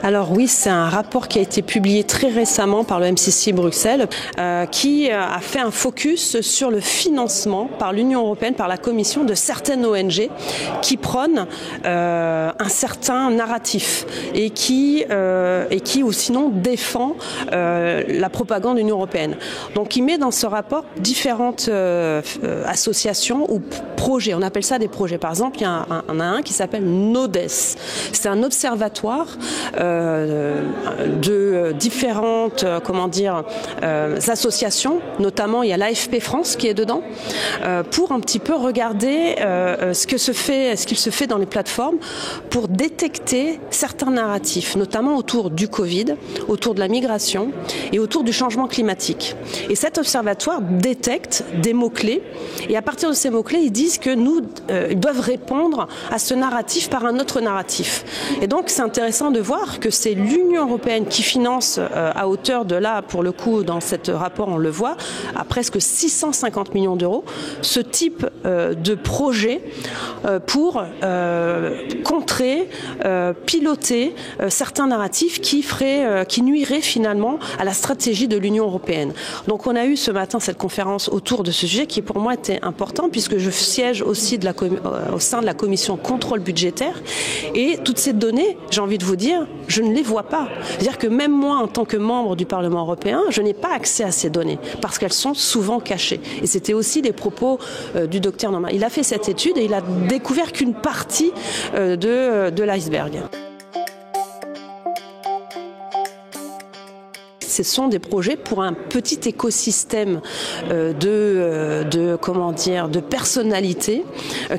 Alors oui, c'est un rapport qui a été publié très récemment par le MCC Bruxelles qui a fait un focus sur le financement par l'Union européenne, par la Commission, de certaines ONG qui prônent un certain narratif et qui ou sinon défend la propagande de l'Union européenne. Donc il met dans ce rapport différentes associations ou projets, on appelle ça des projets. Par exemple, il y en a un qui s'appelle NODES. C'est un observatoire de différentes associations, notamment il y a l'AFP France qui est dedans, pour un petit peu regarder ce qu'il se fait dans les plateformes pour détecter certains narratifs, notamment autour du Covid, autour de la migration et autour du changement climatique. Et cet observatoire détecte des mots-clés et à partir de ces mots-clés, ils disent que ils doivent répondre à ce narratif par un autre narratif. Et donc c'est intéressant de voir que c'est l'Union européenne qui finance à hauteur de là, pour le coup, dans ce rapport, on le voit, à presque 650 millions d'euros, ce type de projet pour contrer, piloter certains narratifs qui nuiraient finalement à la stratégie de l'Union européenne. Donc on a eu ce matin cette conférence autour de ce sujet qui pour moi était important puisque je siège aussi au sein de la commission contrôle budgétaire et toutes ces données, j'ai envie de vous dire, je ne les vois pas. C'est-à-dire que même moi, en tant que membre du Parlement européen, je n'ai pas accès à ces données parce qu'elles sont souvent cachées. Et c'était aussi les propos du docteur Norman. Il a fait cette étude et il a découvert qu'une partie de l'iceberg. Ce sont des projets pour un petit écosystème de personnalités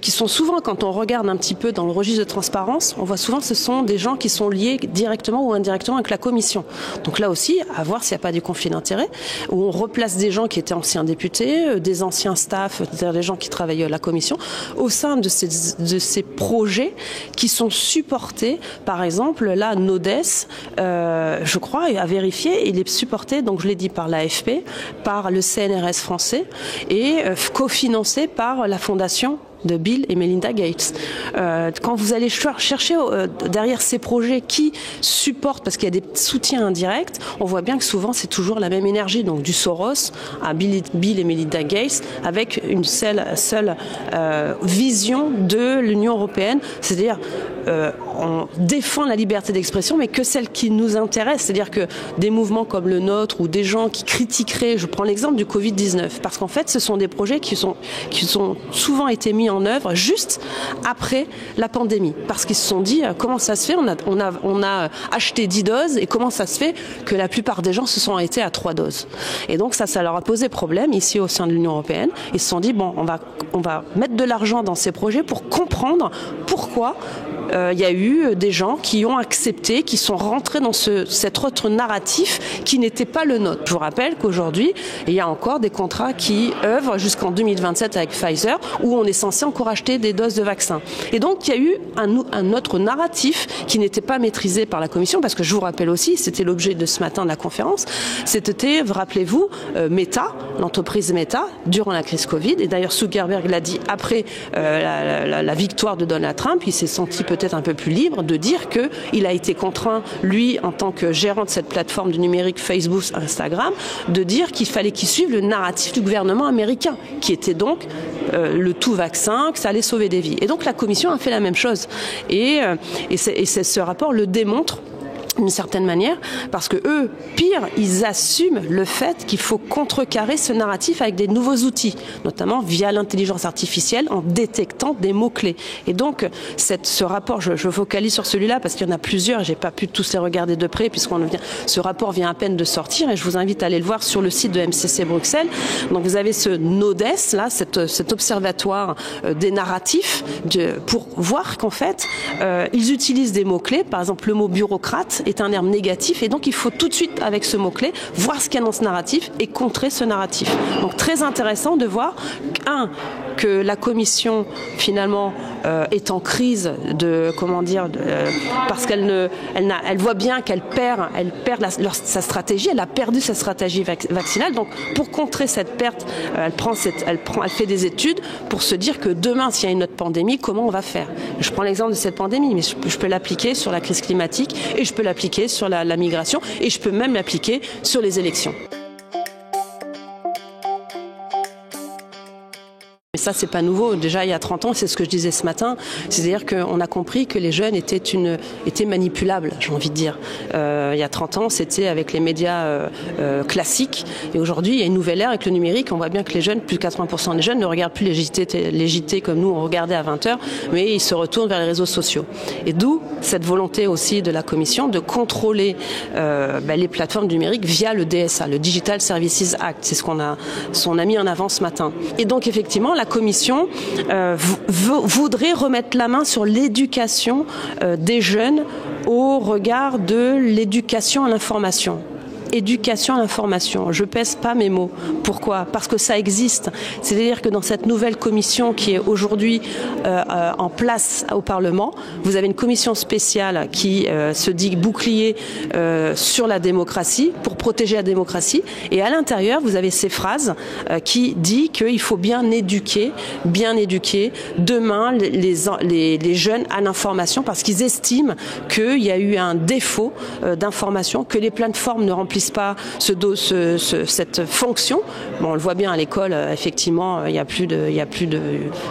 qui sont souvent, quand on regarde un petit peu dans le registre de transparence, on voit souvent que ce sont des gens qui sont liés directement ou indirectement avec la Commission. Donc là aussi, à voir s'il n'y a pas des conflits d'intérêts, où on replace des gens qui étaient anciens députés, des anciens staffs, c'est-à-dire des gens qui travaillent à la Commission, au sein de ces projets qui sont supportés, par exemple, là, NODES, je crois, à vérifier, il est supporté, donc je l'ai dit, par l'AFP, par le CNRS français et cofinancé par la fondation de Bill et Melinda Gates. Quand vous allez chercher derrière ces projets qui supportent, parce qu'il y a des soutiens indirects, on voit bien que souvent c'est toujours la même énergie, donc du Soros à Bill et Melinda Gates, avec une seule vision de l'Union européenne, c'est-à-dire on défend la liberté d'expression, mais que celle qui nous intéresse, c'est-à-dire que des mouvements comme le nôtre ou des gens qui critiqueraient, je prends l'exemple du Covid-19, parce qu'en fait ce sont des projets qui sont souvent été mis en œuvre juste après la pandémie, parce qu'ils se sont dit comment ça se fait, on a acheté 10 doses et comment ça se fait que la plupart des gens se sont arrêtés à 3 doses. Et donc ça leur a posé problème ici au sein de l'Union européenne. Ils se sont dit bon, on va mettre de l'argent dans ces projets pour comprendre pourquoi il y a eu des gens qui ont accepté, qui sont rentrés dans cet autre narratif qui n'était pas le nôtre. Je vous rappelle qu'aujourd'hui, il y a encore des contrats qui œuvrent jusqu'en 2027 avec Pfizer, où on est censé encore acheter des doses de vaccins. Et donc, il y a eu un autre narratif qui n'était pas maîtrisé par la Commission, parce que je vous rappelle aussi, c'était l'objet de ce matin de la conférence, c'était, rappelez-vous, Meta, l'entreprise Meta, durant la crise Covid, et d'ailleurs Zuckerberg l'a dit après la victoire de Donald Trump, il s'est senti peut-être un peu plus libre de dire qu'il a été contraint, lui, en tant que gérant de cette plateforme du numérique Facebook, Instagram, de dire qu'il fallait qu'il suive le narratif du gouvernement américain, qui était donc le tout vaccin, que ça allait sauver des vies. Et donc la Commission a fait la même chose. Et ce rapport le démontre d'une certaine manière, parce que eux, pire, ils assument le fait qu'il faut contrecarrer ce narratif avec des nouveaux outils, notamment via l'intelligence artificielle, en détectant des mots-clés. Et donc, ce rapport, je focalise sur celui-là parce qu'il y en a plusieurs, j'ai pas pu tous les regarder de près, ce rapport vient à peine de sortir, et je vous invite à aller le voir sur le site de MCC Bruxelles. Donc vous avez ce NODES, là, cet observatoire des narratifs, pour voir qu'en fait, ils utilisent des mots-clés, par exemple le mot bureaucrate est un terme négatif, et donc il faut tout de suite, avec ce mot-clé, voir ce qu'il y a dans ce narratif et contrer ce narratif. Donc très intéressant de voir, que la commission finalement est en crise parce qu'elle voit bien qu'elle perd sa stratégie, elle a perdu sa stratégie vaccinale. Donc pour contrer cette perte, elle fait des études pour se dire que demain, s'il y a une autre pandémie, comment on va faire? Je prends l'exemple de cette pandémie, mais je peux l'appliquer sur la crise climatique et je peux l'appliquer sur la migration et je peux même l'appliquer sur les élections. Mais ça, c'est pas nouveau. Déjà, il y a 30 ans, c'est ce que je disais ce matin. C'est-à-dire qu'on a compris que les jeunes étaient manipulables, j'ai envie de dire. Il y a 30 ans, c'était avec les médias classiques. Et aujourd'hui, il y a une nouvelle ère avec le numérique. On voit bien que les jeunes, plus de 80% des jeunes, ne regardent plus les JT comme nous, on regardait à 20h, mais ils se retournent vers les réseaux sociaux. Et d'où cette volonté aussi de la Commission de contrôler les plateformes numériques via le DSA, le Digital Services Act. C'est ce qu'on a mis en avant ce matin. Et donc, effectivement, la Commission voudrait remettre la main sur l'éducation des jeunes au regard de l'éducation à l'information. Éducation à l'information. Je pèse pas mes mots. Pourquoi? Parce que ça existe. C'est-à-dire que dans cette nouvelle commission qui est aujourd'hui en place au Parlement, vous avez une commission spéciale qui se dit bouclier sur la démocratie, pour protéger la démocratie. Et à l'intérieur, vous avez ces phrases qui dit qu'il faut bien éduquer demain les jeunes à l'information parce qu'ils estiment qu'il y a eu un défaut d'information, que les plateformes ne remplissent pas cette fonction. Bon, on le voit bien à l'école, effectivement, il y a plus de,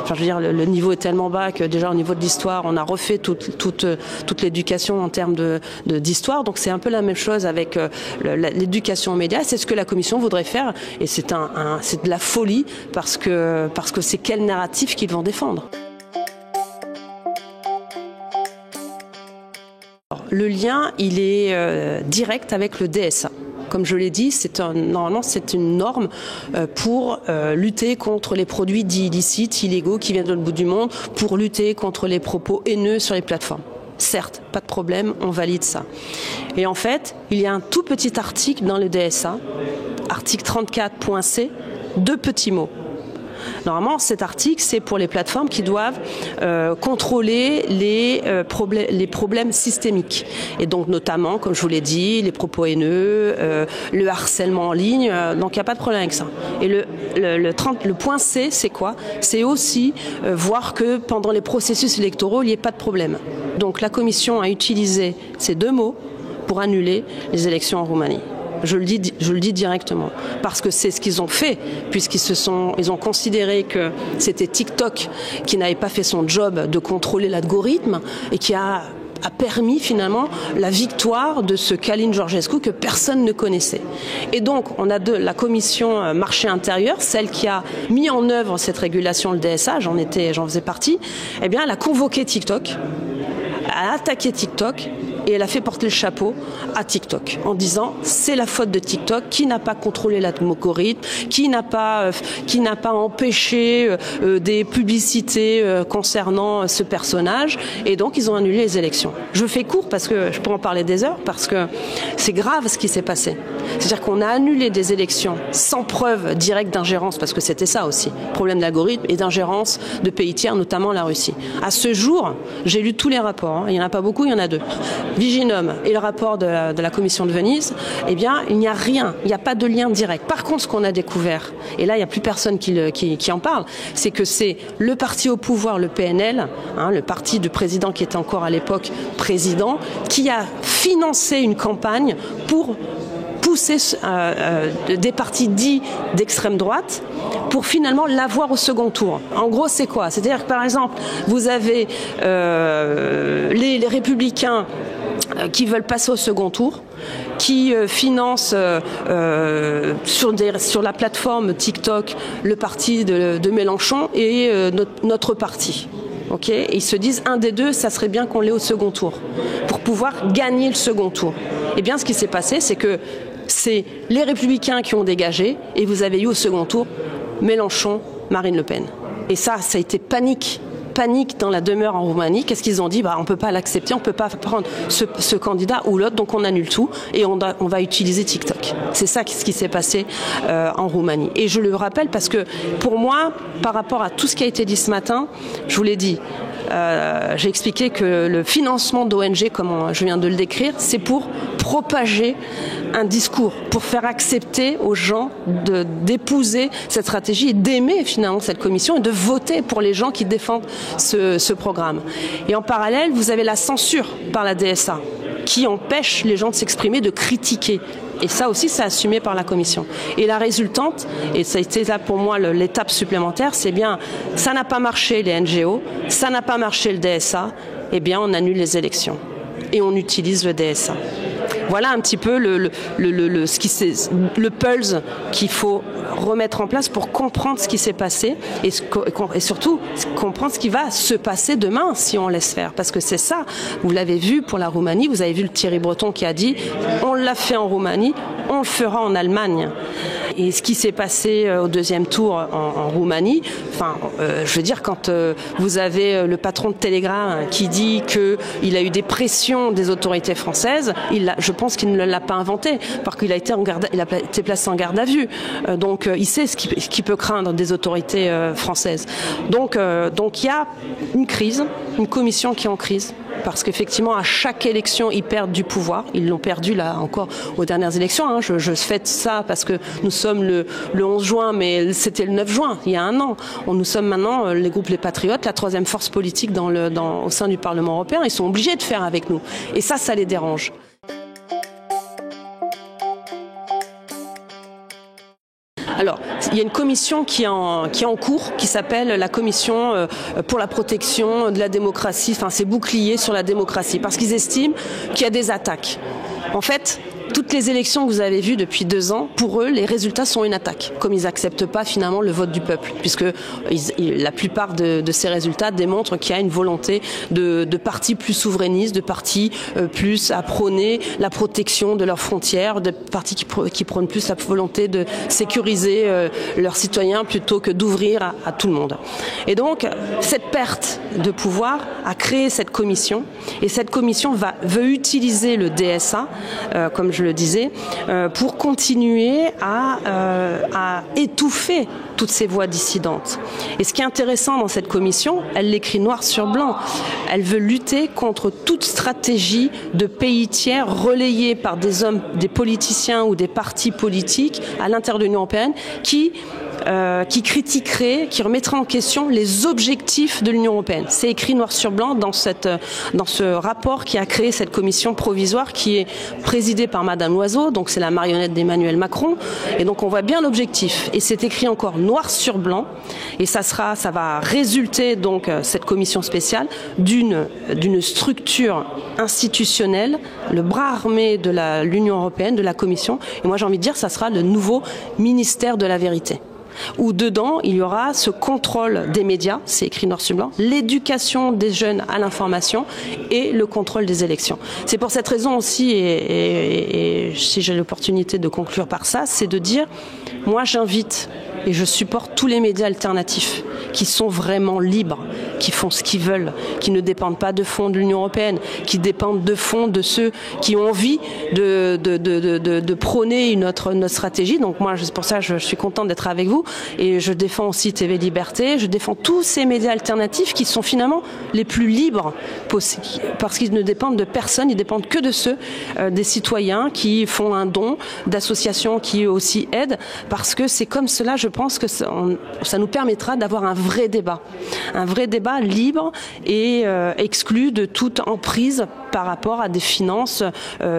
enfin, je veux dire, le niveau est tellement bas que déjà au niveau de l'histoire, on a refait toute l'éducation en termes d'histoire. Donc c'est un peu la même chose avec l'éducation aux médias. C'est ce que la Commission voudrait faire, et c'est de la folie parce que c'est quel narratif qu'ils vont défendre. Le lien, il est direct avec le DSA. Comme je l'ai dit, normalement c'est une norme pour lutter contre les produits dits illicites, illégaux, qui viennent de l'autre bout du monde, pour lutter contre les propos haineux sur les plateformes. Certes, pas de problème, on valide ça. Et en fait, il y a un tout petit article dans le DSA, article 34.c, 2 petits mots. Normalement, cet article, c'est pour les plateformes qui doivent contrôler les problèmes systémiques. Et donc, notamment, comme je vous l'ai dit, les propos haineux, le harcèlement en ligne. Donc, il n'y a pas de problème avec ça. Et le point C, c'est quoi? C'est aussi voir que pendant les processus électoraux, il n'y ait pas de problème. Donc, la Commission a utilisé ces 2 mots pour annuler les élections en Roumanie. Je le dis directement, parce que c'est ce qu'ils ont fait, puisqu'ils ont considéré que c'était TikTok qui n'avait pas fait son job de contrôler l'algorithme et qui a permis finalement la victoire de ce Călin Georgescu que personne ne connaissait. Et donc on a la commission marché intérieur, celle qui a mis en œuvre cette régulation, le DSA, j'en faisais partie, eh bien elle a convoqué TikTok, a attaqué TikTok, et elle a fait porter le chapeau à TikTok en disant c'est la faute de TikTok qui n'a pas contrôlé l'algorithme, qui n'a pas empêché des publicités concernant ce personnage, et donc ils ont annulé les élections. Je fais court parce que je pourrais en parler des heures, parce que c'est grave ce qui s'est passé. C'est-à-dire qu'on a annulé des élections sans preuve directe d'ingérence, parce que c'était ça aussi, problème d'algorithme et d'ingérence de pays tiers, notamment la Russie. À ce jour, j'ai lu tous les rapports, il n'y en a pas beaucoup, il y en a 2. Viginum et le rapport de la Commission de Venise, eh bien, il n'y a rien, il n'y a pas de lien direct. Par contre, ce qu'on a découvert, et là, il n'y a plus personne qui en parle, c'est que c'est le parti au pouvoir, le PNL, le parti du président qui était encore à l'époque président, qui a financé une campagne pour pousser des partis dits d'extrême droite pour finalement l'avoir au second tour. En gros, c'est quoi? C'est-à-dire que, par exemple, vous avez les républicains qui veulent passer au second tour, qui financent sur la plateforme TikTok le parti de Mélenchon et notre parti. Okay, et ils se disent un des deux, ça serait bien qu'on l'ait au second tour pour pouvoir gagner le second tour. Et bien, ce qui s'est passé, c'est que c'est les Républicains qui ont dégagé et vous avez eu au second tour Mélenchon, Marine Le Pen. Et ça a été panique panique dans la demeure en Roumanie. Qu'est-ce qu'ils ont dit? On ne peut pas l'accepter, on ne peut pas prendre ce candidat ou l'autre, donc on annule tout et on va utiliser TikTok. C'est ça ce qui s'est passé en Roumanie. Et je le rappelle parce que pour moi, par rapport à tout ce qui a été dit ce matin, je vous l'ai dit, j'ai expliqué que le financement d'ONG, comme je viens de le décrire, c'est pour propager un discours, pour faire accepter aux gens d'épouser cette stratégie et d'aimer finalement cette commission et de voter pour les gens qui défendent ce programme. Et en parallèle, vous avez la censure par la DSA qui empêche les gens de s'exprimer, de critiquer. Et ça aussi, c'est assumé par la Commission. Et la résultante, et ça a été là pour moi l'étape supplémentaire, c'est bien, ça n'a pas marché les NGO, ça n'a pas marché le DSA, eh bien on annule les élections. Et on utilise le DSA. Voilà un petit peu le pulse qu'il faut remettre en place pour comprendre ce qui s'est passé et surtout comprendre ce qui va se passer demain si on laisse faire. Parce que c'est ça, vous l'avez vu pour la Roumanie, vous avez vu le Thierry Breton qui a dit « on l'a fait en Roumanie, on le fera en Allemagne ». Et ce qui s'est passé au deuxième tour en Roumanie, je veux dire, quand vous avez le patron de Telegram qui dit qu'il a eu des pressions des autorités françaises, je pense qu'il ne l'a pas inventé, parce qu'il a été placé en garde à vue. Donc il sait ce qu'il peut craindre des autorités françaises. Donc il y a une crise, une commission qui est en crise. Parce qu'effectivement, à chaque élection, ils perdent du pouvoir. Ils l'ont perdu là encore aux dernières élections. Je fête ça parce que nous sommes le 11 juin, mais c'était le 9 juin, il y a un an. Nous sommes maintenant les groupes Les Patriotes, la troisième force politique au sein du Parlement européen. Ils sont obligés de faire avec nous. Et ça les dérange. Alors, il y a une commission qui est en cours, qui s'appelle la commission pour la protection de la démocratie, ces boucliers sur la démocratie, parce qu'ils estiment qu'il y a des attaques. En fait, toutes les élections que vous avez vues depuis 2 ans, pour eux, les résultats sont une attaque, comme ils n'acceptent pas finalement le vote du peuple, puisque la plupart de ces résultats démontrent qu'il y a une volonté de partis plus souverainistes, de partis plus à prôner la protection de leurs frontières, de partis qui prônent plus la volonté de sécuriser leurs citoyens plutôt que d'ouvrir à tout le monde. Et donc, cette perte de pouvoir a créé cette commission, et cette commission veut utiliser le DSA, comme je le disais, pour continuer à étouffer toutes ces voix dissidentes. Et ce qui est intéressant dans cette commission, elle l'écrit noir sur blanc, elle veut lutter contre toute stratégie de pays tiers relayée par des politiciens ou des partis politiques à l'intérieur de l'Union européenne qui critiquerait, qui remettrait en question les objectifs de l'Union européenne. C'est écrit noir sur blanc dans ce rapport qui a créé cette commission provisoire qui est présidée par Madame Loiseau, donc c'est la marionnette d'Emmanuel Macron, et donc on voit bien l'objectif. Et c'est écrit encore noir sur blanc, et ça va résulter donc cette commission spéciale d'une structure institutionnelle, le bras armé de l'Union européenne, de la Commission, et moi j'ai envie de dire ça sera le nouveau ministère de la vérité, où dedans, il y aura ce contrôle des médias, c'est écrit noir sur blanc, l'éducation des jeunes à l'information et le contrôle des élections. C'est pour cette raison aussi, et si j'ai l'opportunité de conclure par ça, c'est de dire, moi j'invite et je supporte tous les médias alternatifs qui sont vraiment libres, qui font ce qu'ils veulent, qui ne dépendent pas de fonds de l'Union européenne, qui dépendent de fonds de ceux qui ont envie de prôner notre stratégie. Donc moi, c'est pour ça que je suis contente d'être avec vous, et je défends aussi TV Liberté, je défends tous ces médias alternatifs qui sont finalement les plus libres parce qu'ils ne dépendent de personne, ils dépendent que de ceux des citoyens qui font un don, d'associations qui aussi aident, parce que c'est comme cela, je pense que ça nous permettra d'avoir un vrai débat libre et exclu de toute emprise par rapport à des finances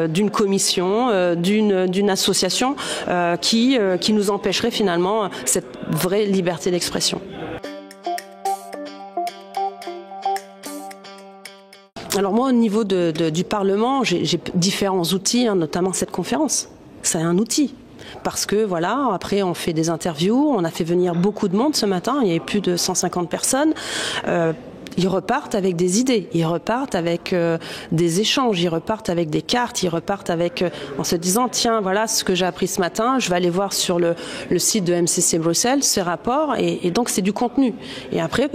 d'une commission, d'une association qui nous empêcherait finalement cette vraie liberté d'expression. Alors moi, au niveau du Parlement, j'ai différents outils, notamment cette conférence. C'est un outil. Parce que voilà, après on fait des interviews, on a fait venir beaucoup de monde ce matin, il y avait plus de 150 personnes. Ils repartent avec des idées, ils repartent avec des échanges, ils repartent avec des cartes, ils repartent en se disant tiens voilà ce que j'ai appris ce matin, je vais aller voir sur le site de MCC Bruxelles ce rapport, et donc c'est du contenu. Et après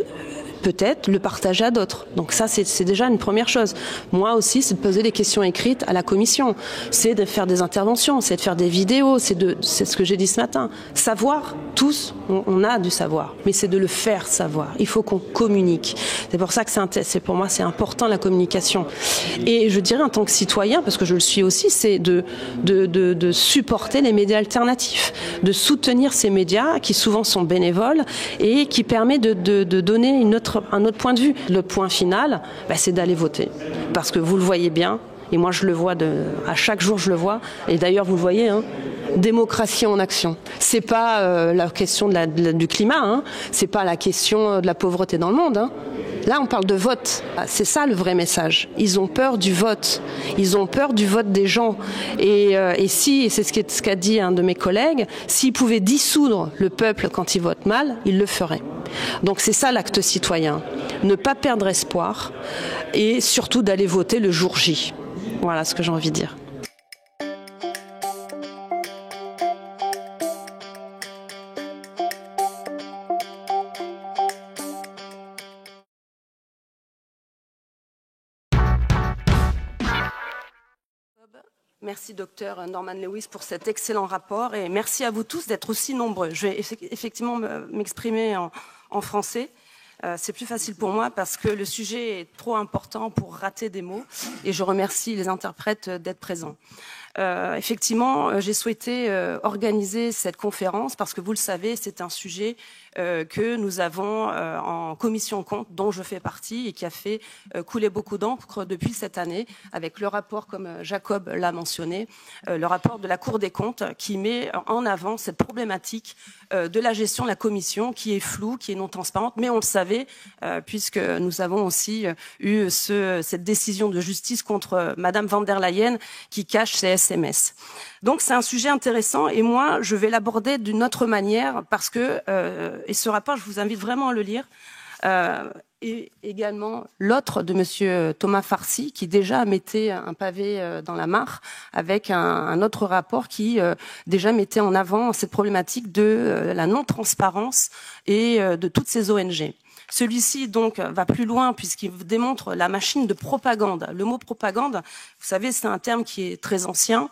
peut-être le partager à d'autres. Donc ça, c'est déjà une première chose. Moi aussi, c'est de poser des questions écrites à la commission. C'est de faire des interventions, c'est de faire des vidéos, c'est ce que j'ai dit ce matin. Savoir, tous, on a du savoir, mais c'est de le faire savoir. Il faut qu'on communique. C'est pour ça que pour moi, c'est important la communication. Et je dirais en tant que citoyen, parce que je le suis aussi, c'est de supporter les médias alternatifs, de soutenir ces médias qui souvent sont bénévoles et qui permet de donner un autre point de vue. Le point final, c'est d'aller voter. Parce que vous le voyez bien, et moi je le vois, à chaque jour je le vois, et d'ailleurs vous le voyez, démocratie en action. C'est pas la question du climat, c'est pas la question de la pauvreté dans le monde. Là, on parle de vote. C'est ça le vrai message. Ils ont peur du vote. Ils ont peur du vote des gens. Et c'est ce qu'a dit un de mes collègues, s'ils pouvaient dissoudre le peuple quand il vote mal, ils le feraient. Donc c'est ça l'acte citoyen. Ne pas perdre espoir et surtout d'aller voter le jour J. Voilà ce que j'ai envie de dire. Merci docteur Norman Lewis pour cet excellent rapport et merci à vous tous d'être aussi nombreux. Je vais effectivement m'exprimer en français. C'est plus facile pour moi parce que le sujet est trop important pour rater des mots et je remercie les interprètes d'être présents. Effectivement, j'ai souhaité organiser cette conférence parce que vous le savez, c'est un sujet que nous avons en commission compte, dont je fais partie et qui a fait couler beaucoup d'encre depuis cette année, avec le rapport, comme Jacob l'a mentionné, le rapport de la Cour des comptes qui met en avant cette problématique de la gestion de la commission qui est floue, qui est non transparente, mais on le savait puisque nous avons aussi eu cette décision de justice contre Madame van der Leyen qui cache ses SMS. Donc c'est un sujet intéressant et moi je vais l'aborder d'une autre manière parce que, et ce rapport je vous invite vraiment à le lire, et également l'autre de monsieur Thomas Farcy qui déjà mettait un pavé dans la mare avec un autre rapport qui déjà mettait en avant cette problématique de la non-transparence et de toutes ces ONG. Celui-ci donc va plus loin puisqu'il démontre la machine de propagande. Le mot propagande, vous savez, c'est un terme qui est très ancien,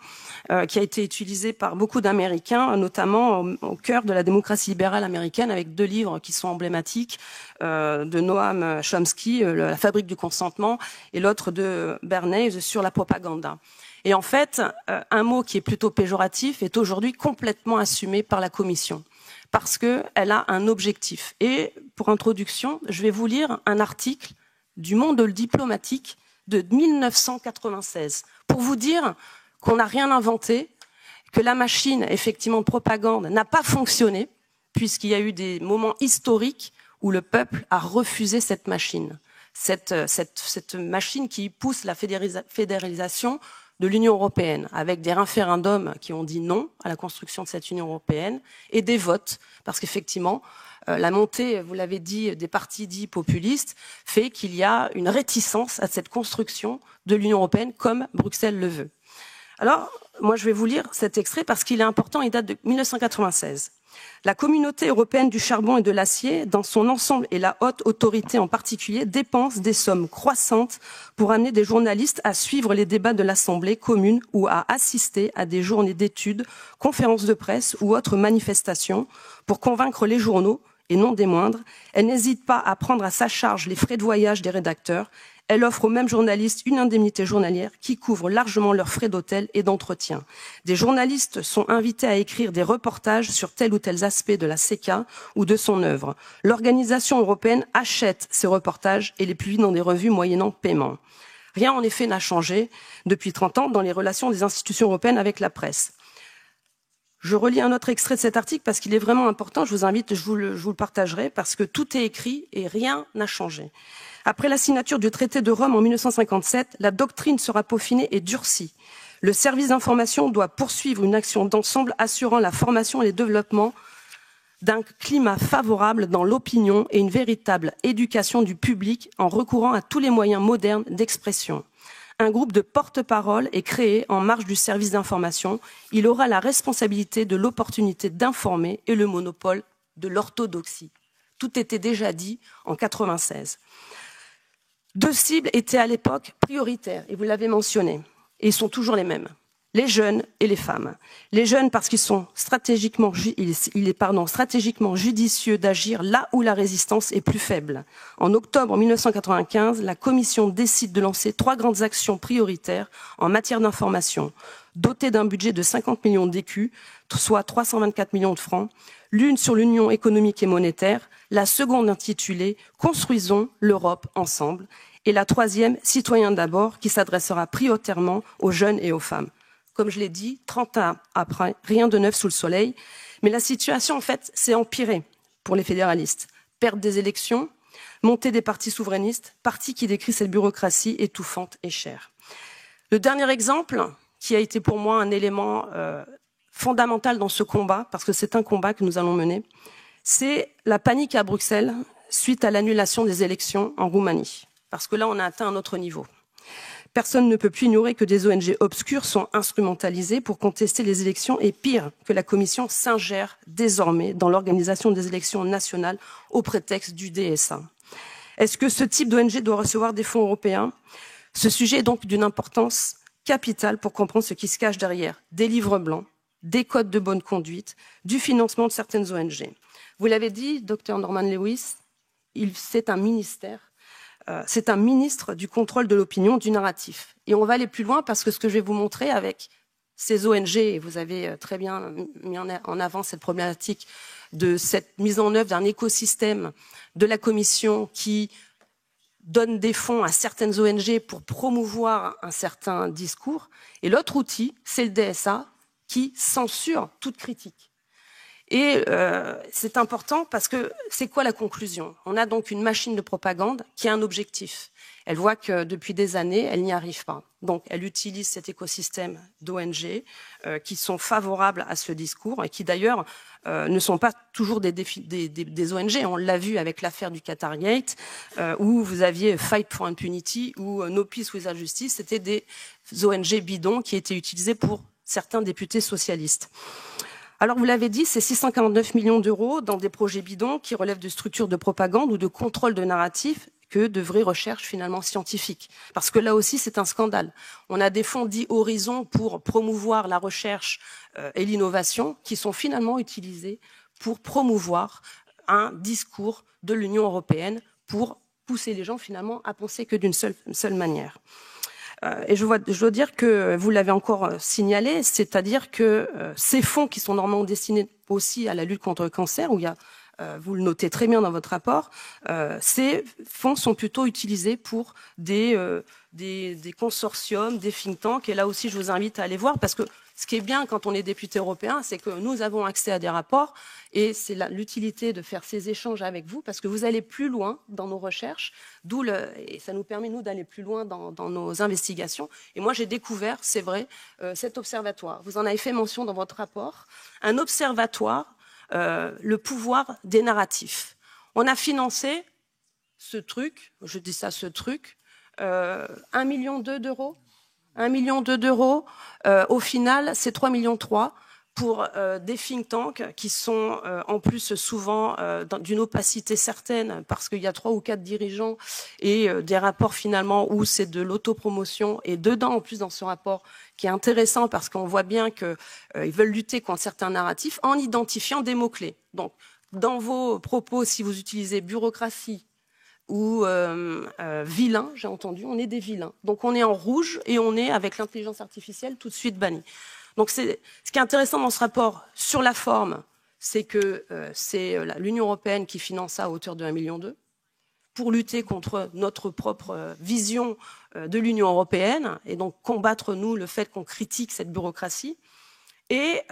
qui a été utilisé par beaucoup d'Américains, notamment au cœur de la démocratie libérale américaine, avec 2 livres qui sont emblématiques de Noam Chomsky, La fabrique du consentement, et l'autre de Bernays sur la propagande. Et en fait, un mot qui est plutôt péjoratif est aujourd'hui complètement assumé par la Commission, parce qu'elle a un objectif. Et pour introduction, je vais vous lire un article du Monde diplomatique de 1996, pour vous dire qu'on n'a rien inventé, que la machine, effectivement, de propagande n'a pas fonctionné, puisqu'il y a eu des moments historiques où le peuple a refusé cette machine. Cette machine qui pousse la fédéralisation de l'Union européenne, avec des référendums qui ont dit non à la construction de cette Union européenne et des votes, parce qu'effectivement, la montée, vous l'avez dit, des partis dits populistes fait qu'il y a une réticence à cette construction de l'Union européenne comme Bruxelles le veut. Alors, moi je vais vous lire cet extrait parce qu'il est important, il date de 1996. La communauté européenne du charbon et de l'acier, dans son ensemble et la haute autorité en particulier, dépense des sommes croissantes pour amener des journalistes à suivre les débats de l'Assemblée commune ou à assister à des journées d'études, conférences de presse ou autres manifestations pour convaincre les journaux, et non des moindres. Elle n'hésite pas à prendre à sa charge les frais de voyage des rédacteurs. Elle offre aux mêmes journalistes une indemnité journalière qui couvre largement leurs frais d'hôtel et d'entretien. Des journalistes sont invités à écrire des reportages sur tel ou tel aspect de la CECA ou de son œuvre. L'organisation européenne achète ces reportages et les publie dans des revues moyennant paiement. Rien en effet n'a changé depuis 30 ans dans les relations des institutions européennes avec la presse. Je relis un autre extrait de cet article parce qu'il est vraiment important. Je vous invite, je vous le partagerai parce que tout est écrit et rien n'a changé. Après la signature du traité de Rome en 1957, la doctrine sera peaufinée et durcie. Le service d'information doit poursuivre une action d'ensemble assurant la formation et le développement d'un climat favorable dans l'opinion et une véritable éducation du public en recourant à tous les moyens modernes d'expression. Un groupe de porte-parole est créé en marge du service d'information. Il aura la responsabilité de l'opportunité d'informer et le monopole de l'orthodoxie. Tout était déjà dit en 96. 2 cibles étaient à l'époque prioritaires, et vous l'avez mentionné, et ils sont toujours les mêmes. Les jeunes et les femmes. Les jeunes parce qu'ils sont stratégiquement judicieux d'agir là où la résistance est plus faible. En octobre 1995, la Commission décide de lancer 3 grandes actions prioritaires en matière d'information, dotées d'un budget de 50 millions d'écus, soit 324 millions de francs, l'une sur l'union économique et monétaire, la seconde intitulée « Construisons l'Europe ensemble » et la troisième « Citoyens d'abord » qui s'adressera prioritairement aux jeunes et aux femmes. Comme je l'ai dit, 30 ans après, rien de neuf sous le soleil. Mais la situation, en fait, s'est empirée pour les fédéralistes. Perte des élections, montée des partis souverainistes, parti qui décrit cette bureaucratie étouffante et chère. Le dernier exemple, qui a été pour moi un élément fondamental dans ce combat, parce que c'est un combat que nous allons mener, c'est la panique à Bruxelles suite à l'annulation des élections en Roumanie. Parce que là, on a atteint un autre niveau. Personne ne peut plus ignorer que des ONG obscures sont instrumentalisées pour contester les élections et pire, que la Commission s'ingère désormais dans l'organisation des élections nationales au prétexte du DSA. Est-ce que ce type d'ONG doit recevoir des fonds européens? Ce sujet est donc d'une importance capitale pour comprendre ce qui se cache derrière des livres blancs, des codes de bonne conduite, du financement de certaines ONG. Vous l'avez dit, Dr Norman Lewis, c'est un ministère. C'est un ministre du contrôle de l'opinion, du narratif. Et on va aller plus loin parce que ce que je vais vous montrer avec ces ONG, et vous avez très bien mis en avant cette problématique de cette mise en œuvre d'un écosystème de la Commission qui donne des fonds à certaines ONG pour promouvoir un certain discours. Et l'autre outil, c'est le DSA qui censure toute critique. Et c'est important parce que c'est quoi la conclusion? On a donc une machine de propagande qui a un objectif. Elle voit que depuis des années, elle n'y arrive pas. Donc elle utilise cet écosystème d'ONG qui sont favorables à ce discours et qui d'ailleurs ne sont pas toujours des ONG. On l'a vu avec l'affaire du Qatargate où vous aviez Fight for Impunity ou No Peace Without Justice. C'était des ONG bidons qui étaient utilisés pour certains députés socialistes. Alors, vous l'avez dit, c'est 649 millions d'euros dans des projets bidons qui relèvent de structures de propagande ou de contrôle de narratif que de vraies recherches finalement scientifiques. Parce que là aussi, c'est un scandale. On a des fonds dits Horizon pour promouvoir la recherche et l'innovation qui sont finalement utilisés pour promouvoir un discours de l'Union européenne pour pousser les gens finalement à penser que d'une seule manière. Et je dois dire que vous l'avez encore signalé, c'est-à-dire que ces fonds qui sont normalement destinés aussi à la lutte contre le cancer, où il y a, vous le notez très bien dans votre rapport, ces fonds sont plutôt utilisés pour des consortiums, des think tanks. Et là aussi, je vous invite à aller voir, parce que ce qui est bien quand on est député européen, c'est que nous avons accès à des rapports et c'est l'utilité de faire ces échanges avec vous parce que vous allez plus loin dans nos recherches, et ça nous permet, nous, d'aller plus loin dans nos investigations. Et moi, j'ai découvert, c'est vrai, cet observatoire. Vous en avez fait mention dans votre rapport. Un observatoire, le pouvoir des narratifs. On a financé ce truc, je dis ça, ce truc, 1,2 million d'euros. 1,2 million d'euros, au final, c'est 3,3 millions pour des think tanks qui sont en plus souvent d'une opacité certaine parce qu'il y a 3 ou 4 dirigeants et des rapports finalement où c'est de l'autopromotion. Et dedans, en plus, dans ce rapport, qui est intéressant parce qu'on voit bien qu'ils veulent lutter contre certains narratifs en identifiant des mots-clés. Donc, dans vos propos, si vous utilisez bureaucratie, ou vilain, j'ai entendu, on est des vilains. Donc on est en rouge et on est avec l'intelligence artificielle tout de suite banni. Donc ce qui est intéressant dans ce rapport sur la forme, c'est que c'est l'Union européenne qui finance ça à hauteur de 1,2 million pour lutter contre notre propre vision de l'Union européenne et donc combattre nous le fait qu'on critique cette bureaucratie. Et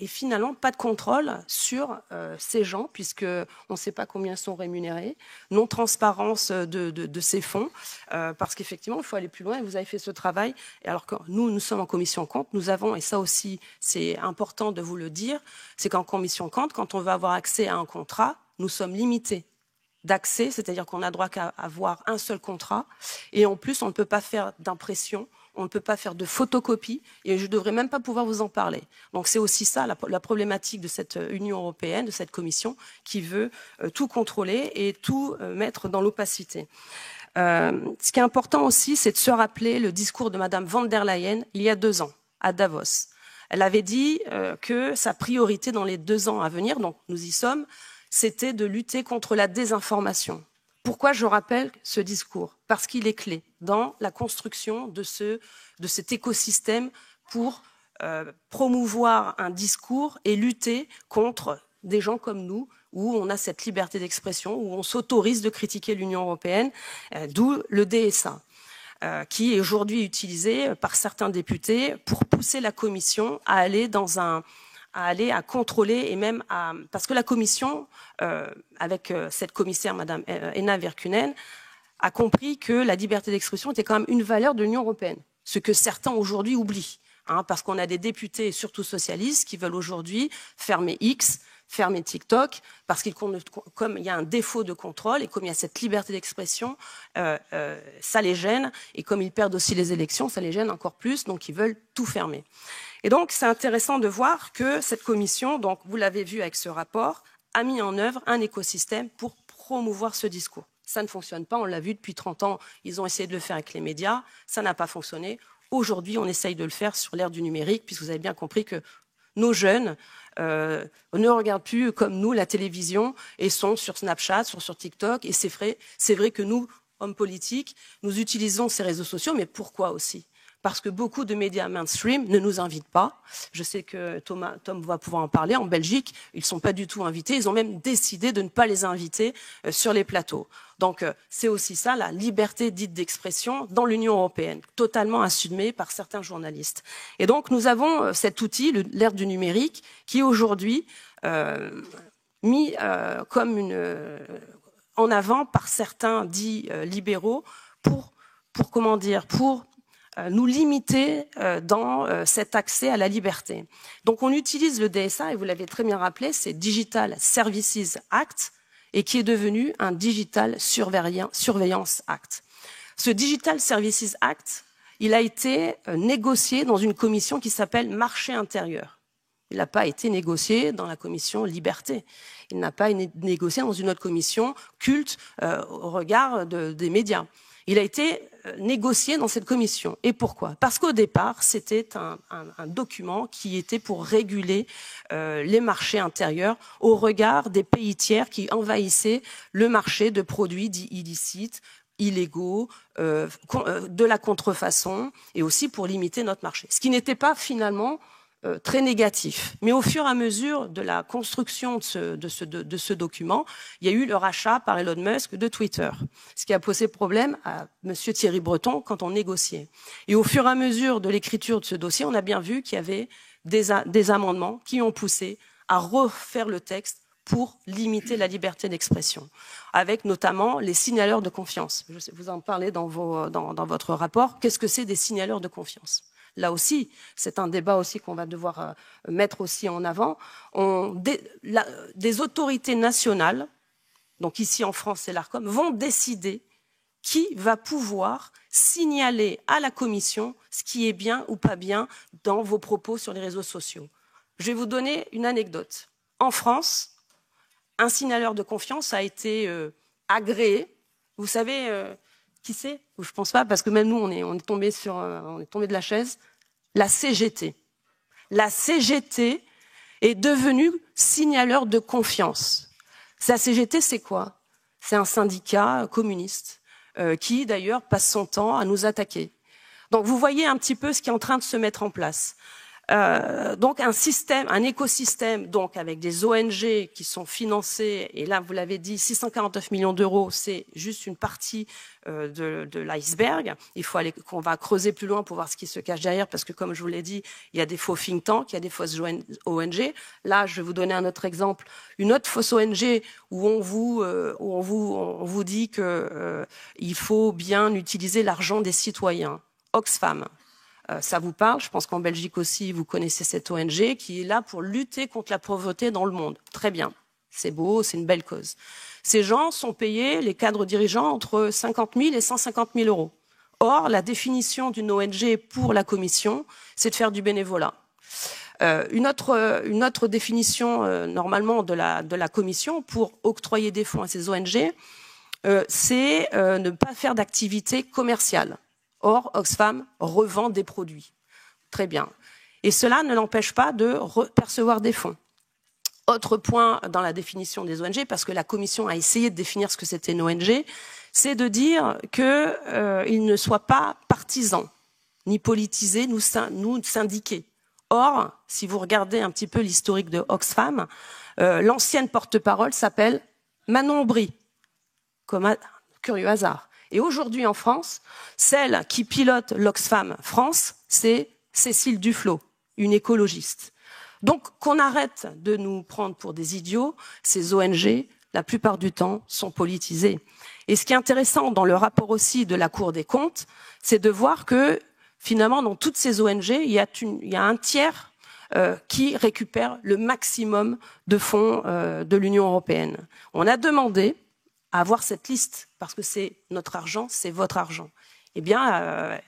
finalement, pas de contrôle sur ces gens, puisqu'on ne sait pas combien sont rémunérés, non-transparence de ces fonds, parce qu'effectivement, il faut aller plus loin, et vous avez fait ce travail. Et alors que nous sommes en commission compte, nous avons, et ça aussi, c'est important de vous le dire, c'est qu'en commission compte, quand on veut avoir accès à un contrat, nous sommes limités d'accès, c'est-à-dire qu'on n'a droit qu'à avoir un seul contrat, et en plus, on ne peut pas faire d'impression, on ne peut pas faire de photocopie et je ne devrais même pas pouvoir vous en parler. Donc c'est aussi ça la problématique de cette Union européenne, de cette commission qui veut tout contrôler et tout mettre dans l'opacité. Ce qui est important aussi, c'est de se rappeler le discours de Madame von der Leyen il y a 2 ans à Davos. Elle avait dit que sa priorité dans les 2 ans à venir, donc nous y sommes, c'était de lutter contre la désinformation. Pourquoi je rappelle ce discours? Parce qu'il est clé dans la construction de cet écosystème pour promouvoir un discours et lutter contre des gens comme nous, où on a cette liberté d'expression, où on s'autorise de critiquer l'Union européenne, d'où le DSA, qui est aujourd'hui utilisé par certains députés pour pousser la Commission à aller à contrôler et même parce que la Commission, avec cette commissaire, Madame Henna Virkkunen, a compris que la liberté d'expression était quand même une valeur de l'Union européenne, ce que certains aujourd'hui oublient, parce qu'on a des députés, surtout socialistes, qui veulent aujourd'hui fermer X, fermer TikTok, parce comme il y a un défaut de contrôle et comme il y a cette liberté d'expression, ça les gêne, et comme ils perdent aussi les élections, ça les gêne encore plus, donc ils veulent tout fermer. Et donc c'est intéressant de voir que cette commission, donc vous l'avez vu avec ce rapport, a mis en œuvre un écosystème pour promouvoir ce discours. Ça ne fonctionne pas, on l'a vu depuis 30 ans, ils ont essayé de le faire avec les médias, ça n'a pas fonctionné. Aujourd'hui, on essaye de le faire sur l'ère du numérique, puisque vous avez bien compris que nos jeunes ne regardent plus comme nous la télévision et sont sur Snapchat, sur TikTok. Et c'est vrai que nous, hommes politiques, nous utilisons ces réseaux sociaux, mais pourquoi aussi? Parce que beaucoup de médias mainstream ne nous invitent pas. Je sais que Tom va pouvoir en parler. En Belgique, ils ne sont pas du tout invités. Ils ont même décidé de ne pas les inviter sur les plateaux. Donc c'est aussi ça, la liberté dite d'expression dans l'Union européenne, totalement assumée par certains journalistes. Et donc nous avons cet outil, l'ère du numérique, qui est aujourd'hui mis comme en avant par certains dits libéraux pour nous limiter dans cet accès à la liberté. Donc on utilise le DSA, et vous l'avez très bien rappelé, c'est Digital Services Act, et qui est devenu un Digital Surveillance Act. Ce Digital Services Act, il a été négocié dans une commission qui s'appelle Marché intérieur. Il n'a pas été négocié dans la commission Liberté. Il n'a pas été négocié dans une autre commission culte au regard des médias. Il a été négocié dans cette commission. Et pourquoi? Parce qu'au départ, c'était un document qui était pour réguler les marchés intérieurs au regard des pays tiers qui envahissaient le marché de produits dits illicites, illégaux, de la contrefaçon, et aussi pour limiter notre marché. Ce qui n'était pas finalement très négatif. Mais au fur et à mesure de la construction de ce document, il y a eu le rachat par Elon Musk de Twitter, ce qui a posé problème à M. Thierry Breton quand on négociait. Et au fur et à mesure de l'écriture de ce dossier, on a bien vu qu'il y avait des amendements qui ont poussé à refaire le texte pour limiter la liberté d'expression, avec notamment les signaleurs de confiance. Vous en parlez dans votre rapport. Qu'est-ce que c'est des signaleurs de confiance? Là aussi, c'est un débat aussi qu'on va devoir mettre aussi en avant. Des autorités nationales, donc ici en France c'est l'ARCOM, vont décider qui va pouvoir signaler à la Commission ce qui est bien ou pas bien dans vos propos sur les réseaux sociaux. Je vais vous donner une anecdote. En France, un signaleur de confiance a été agréé. Vous savez qui c'est? Je pense pas, parce que même nous, on est tombé de la chaise. La CGT. La CGT est devenue signaleur de confiance. La CGT, c'est quoi? C'est un syndicat communiste qui, d'ailleurs, passe son temps à nous attaquer. Donc, vous voyez un petit peu ce qui est en train de se mettre en place. Donc un écosystème donc avec des ONG qui sont financées, et là vous l'avez dit, 649 millions d'euros, c'est juste une partie de l'iceberg. Il faut qu'on va creuser plus loin pour voir ce qui se cache derrière, parce que comme je vous l'ai dit, il y a des faux think tanks, il y a des fausses ONG. Là, je vais vous donner un autre exemple, une autre fausse ONG où on vous dit que il faut bien utiliser l'argent des citoyens. Oxfam. Ça vous parle? Je pense qu'en Belgique aussi, vous connaissez cette ONG qui est là pour lutter contre la pauvreté dans le monde. Très bien, c'est beau, c'est une belle cause. Ces gens sont payés, les cadres dirigeants, entre 50 000 et 150 000 euros. Or, la définition d'une ONG pour la Commission, c'est de faire du bénévolat. Une autre définition normalement de la Commission pour octroyer des fonds à ces ONG, c'est ne pas faire d'activité commerciale. Or, Oxfam revend des produits. Très bien. Et cela ne l'empêche pas de percevoir des fonds. Autre point dans la définition des ONG, parce que la Commission a essayé de définir ce que c'était une ONG, c'est de dire qu'il ne soit pas partisan, ni politisé, ni syndiqué. Or, si vous regardez un petit peu l'historique de Oxfam, l'ancienne porte-parole s'appelle Manon Aubry, comme un curieux hasard. Et aujourd'hui en France, celle qui pilote l'Oxfam France, c'est Cécile Duflot, une écologiste. Donc qu'on arrête de nous prendre pour des idiots, ces ONG, la plupart du temps, sont politisées. Et ce qui est intéressant dans le rapport aussi de la Cour des comptes, c'est de voir que finalement, dans toutes ces ONG, il y a un tiers qui récupère le maximum de fonds de l'Union européenne. On a demandé à avoir cette liste, parce que c'est notre argent, c'est votre argent. Eh bien,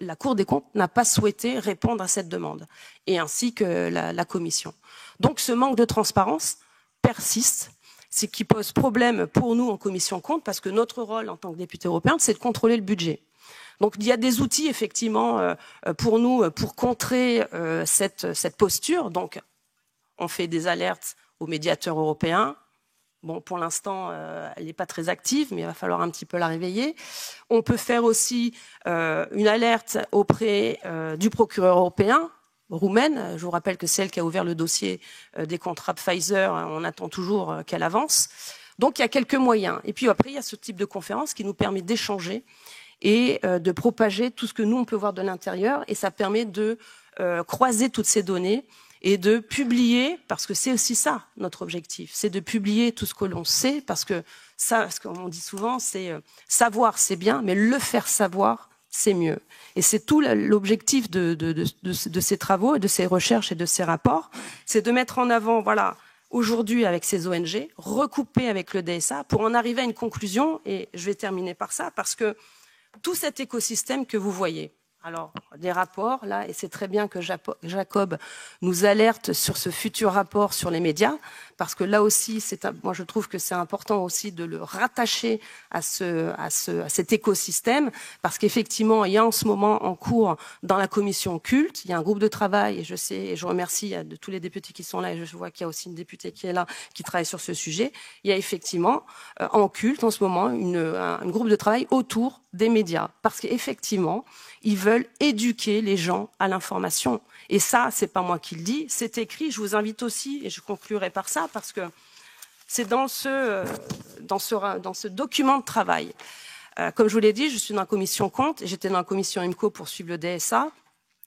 la Cour des comptes n'a pas souhaité répondre à cette demande, et ainsi que la Commission. Donc ce manque de transparence persiste, ce qui pose problème pour nous en Commission compte, parce que notre rôle en tant que député européen, c'est de contrôler le budget. Donc il y a des outils effectivement pour nous pour contrer cette posture. Donc on fait des alertes aux médiateurs européens. Bon, pour l'instant, elle n'est pas très active, mais il va falloir un petit peu la réveiller. On peut faire aussi une alerte auprès du procureur européen roumaine. Je vous rappelle que c'est elle qui a ouvert le dossier des contrats Pfizer. On attend toujours qu'elle avance. Donc il y a quelques moyens. Et puis après, il y a ce type de conférence qui nous permet d'échanger et de propager tout ce que nous, on peut voir de l'intérieur. Et ça permet de croiser toutes ces données et de publier, parce que c'est aussi ça, notre objectif, c'est de publier tout ce que l'on sait, parce que ça, ce qu'on dit souvent, c'est savoir, c'est bien, mais le faire savoir, c'est mieux. Et c'est tout l'objectif de ces travaux, et de ces recherches et de ces rapports, c'est de mettre en avant, voilà, aujourd'hui avec ces ONG, recouper avec le DSA, pour en arriver à une conclusion, et je vais terminer par ça, parce que tout cet écosystème que vous voyez, alors, des rapports, là, et c'est très bien que Jacob nous alerte sur ce futur rapport sur les médias, parce que là aussi, moi je trouve que c'est important aussi de le rattacher à cet écosystème, parce qu'effectivement, il y a en ce moment en cours dans la commission culte, il y a un groupe de travail, et je sais, et je remercie de tous les députés qui sont là, et je vois qu'il y a aussi une députée qui est là, qui travaille sur ce sujet. Il y a effectivement en culte en ce moment un groupe de travail autour des médias, parce qu'effectivement, ils veulent éduquer les gens à l'information. Et ça, c'est pas moi qui le dis, c'est écrit. Je vous invite aussi, et je conclurai par ça, parce que c'est dans ce document de travail. Comme je vous l'ai dit, je suis dans la commission compte, j'étais dans la commission IMCO pour suivre le DSA.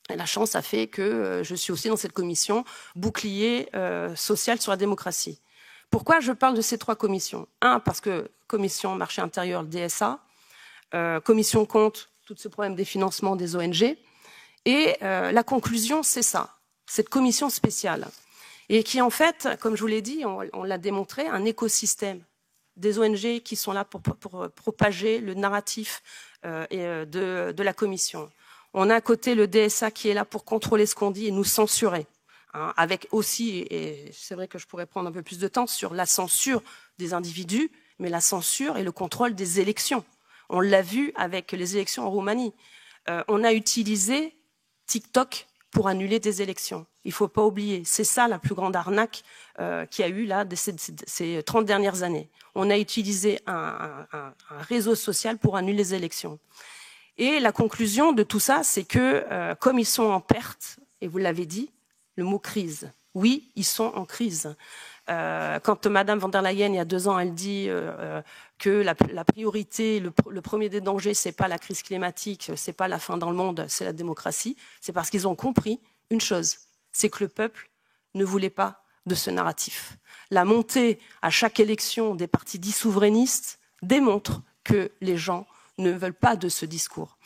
Et la chance a fait que je suis aussi dans cette commission bouclier social sur la démocratie. Pourquoi je parle de ces trois commissions? Un, parce que commission marché intérieur, le DSA, commission compte, tout ce problème des financements des ONG. Et la conclusion, c'est ça, cette commission spéciale. Et qui, en fait, comme je vous l'ai dit, on l'a démontré, un écosystème des ONG qui sont là pour propager le narratif de la commission. On a à côté le DSA qui est là pour contrôler ce qu'on dit et nous censurer. Hein, avec aussi, et c'est vrai que je pourrais prendre un peu plus de temps, sur la censure des individus, mais la censure et le contrôle des élections. On l'a vu avec les élections en Roumanie. On a utilisé TikTok pour annuler des élections. Il ne faut pas oublier. C'est ça la plus grande arnaque qu'il y a eu là ces 30 dernières années. On a utilisé un réseau social pour annuler les élections. Et la conclusion de tout ça, c'est que comme ils sont en perte, et vous l'avez dit, le mot crise. Oui, ils sont en crise. Quand Madame von der Leyen, il y a 2 ans, elle dit que la priorité, le premier des dangers, c'est pas la crise climatique, c'est pas la fin dans le monde, c'est la démocratie, c'est parce qu'ils ont compris une chose, c'est que le peuple ne voulait pas de ce narratif. La montée à chaque élection des partis dits souverainistes démontre que les gens ne veulent pas de ce discours.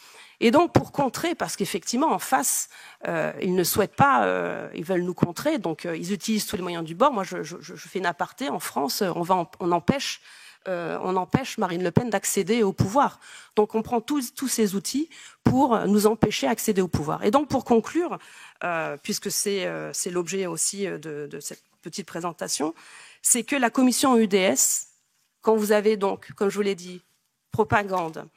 Et donc, pour contrer, parce qu'effectivement, en face, ils ne souhaitent pas, ils veulent nous contrer, donc ils utilisent tous les moyens du bord. Moi, je fais une aparté. En France, on empêche on empêche Marine Le Pen d'accéder au pouvoir. Donc on prend tous ces outils pour nous empêcher d'accéder au pouvoir. Et donc pour conclure, puisque c'est l'objet aussi de cette petite présentation, c'est que la commission UDS, quand vous avez donc, comme je vous l'ai dit, propagande,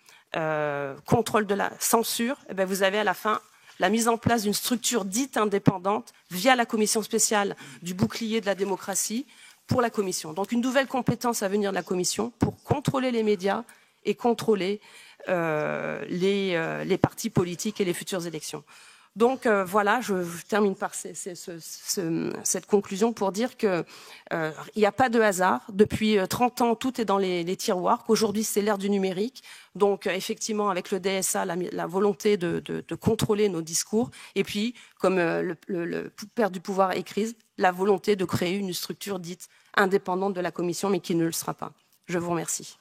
contrôle de la censure, eh bien vous avez à la fin la mise en place d'une structure dite indépendante via la commission spéciale du bouclier de la démocratie pour la commission. Donc une nouvelle compétence à venir de la commission pour contrôler les médias et contrôler les partis politiques et les futures élections. Donc voilà, je termine par cette conclusion pour dire qu'il n'y a pas de hasard. Depuis 30 ans, tout est dans les tiroirs, qu'aujourd'hui c'est l'ère du numérique. Donc effectivement, avec le DSA, la volonté de contrôler nos discours. Et puis, comme le père du pouvoir écrit, la volonté de créer une structure dite indépendante de la Commission, mais qui ne le sera pas. Je vous remercie.